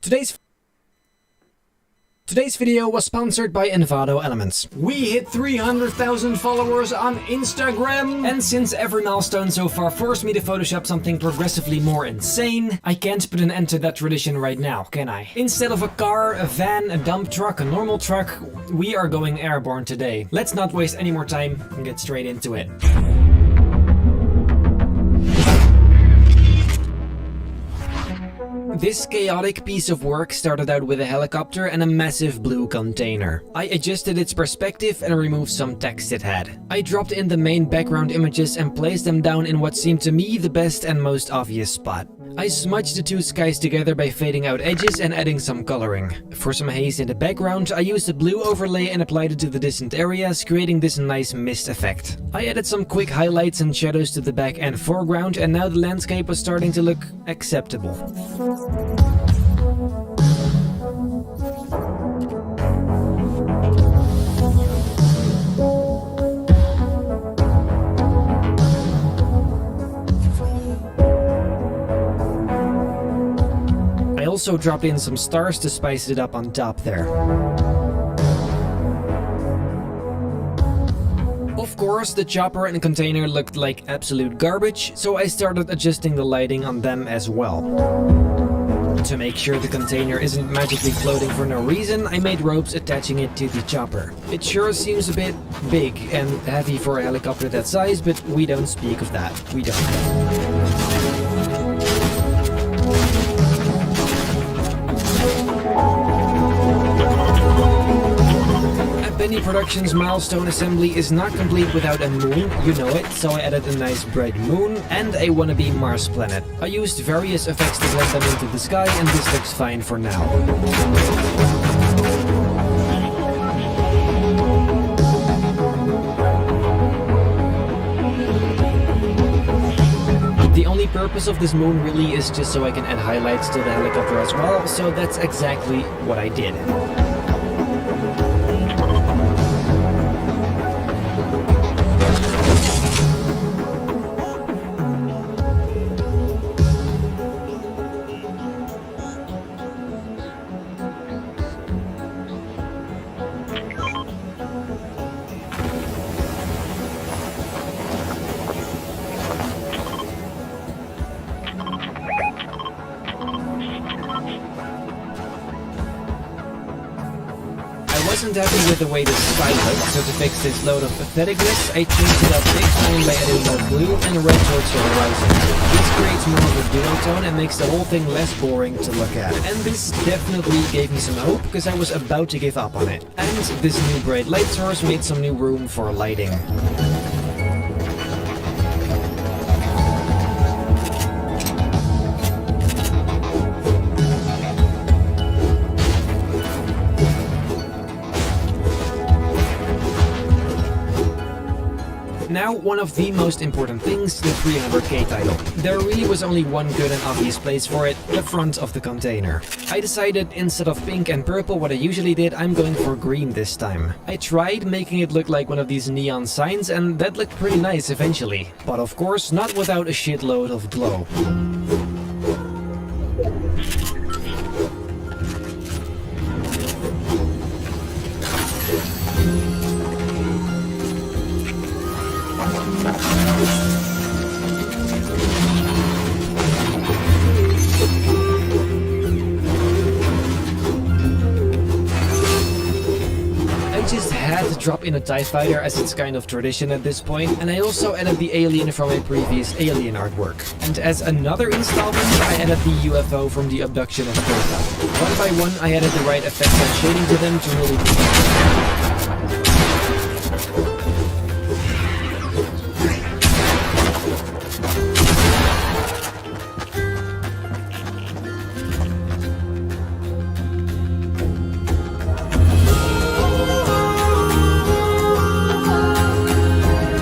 Today's video was sponsored by Envato Elements. We hit 300,000 followers on Instagram, and since every milestone so far forced me to Photoshop something progressively more insane, I can't put an end to that tradition right now, can I? Instead of a car, a van, a dump truck, a normal truck, we are going airborne today. Let's not waste any more time and get straight into it. This chaotic piece of work started out with a helicopter and a massive blue container. I adjusted its perspective and removed some text it had. I dropped in the main background images and placed them down in what seemed to me the best and most obvious spot. I smudged the two skies together by fading out edges and adding some coloring. For some haze in the background, I used a blue overlay and applied it to the distant areas, creating this nice mist effect. I added some quick highlights and shadows to the back and foreground, and now the landscape was starting to look acceptable. I also dropped in some stars to spice it up on top there. Of course, the chopper and container looked like absolute garbage, so I started adjusting the lighting on them as well. To make sure the container isn't magically floating for no reason, I made ropes attaching it to the chopper. It sure seems a bit big and heavy for a helicopter that size, but we don't speak of that. We don't. Penny Productions' milestone assembly is not complete without a moon, you know it, so I added a nice bright moon and a wannabe Mars planet. I used various effects to blend them into the sky, and this looks fine for now. The only purpose of this moon really is just so I can add highlights to the helicopter as well, so that's exactly what I did. I wasn't happy with the way the sky looked, so to fix this load of patheticness, I changed it up big time by adding more blue and red towards the horizon. This creates more of a duotone and makes the whole thing less boring to look at. And this definitely gave me some hope, because I was about to give up on it. And this new bright light source made some new room for lighting. Now, one of the most important things, the 300k title. There really was only one good and obvious place for it, the front of the container. I decided instead of pink and purple, what I usually did, I'm going for green this time. I tried making it look like one of these neon signs, and that looked pretty nice eventually. But of course, not without a shitload of glow. I just had to drop in a TIE fighter, as it's kind of tradition at this point, and I also added the alien from my previous alien artwork. And as another installment, I added the UFO from the abduction of Delta. One by one, I added the right effects and shading to them to really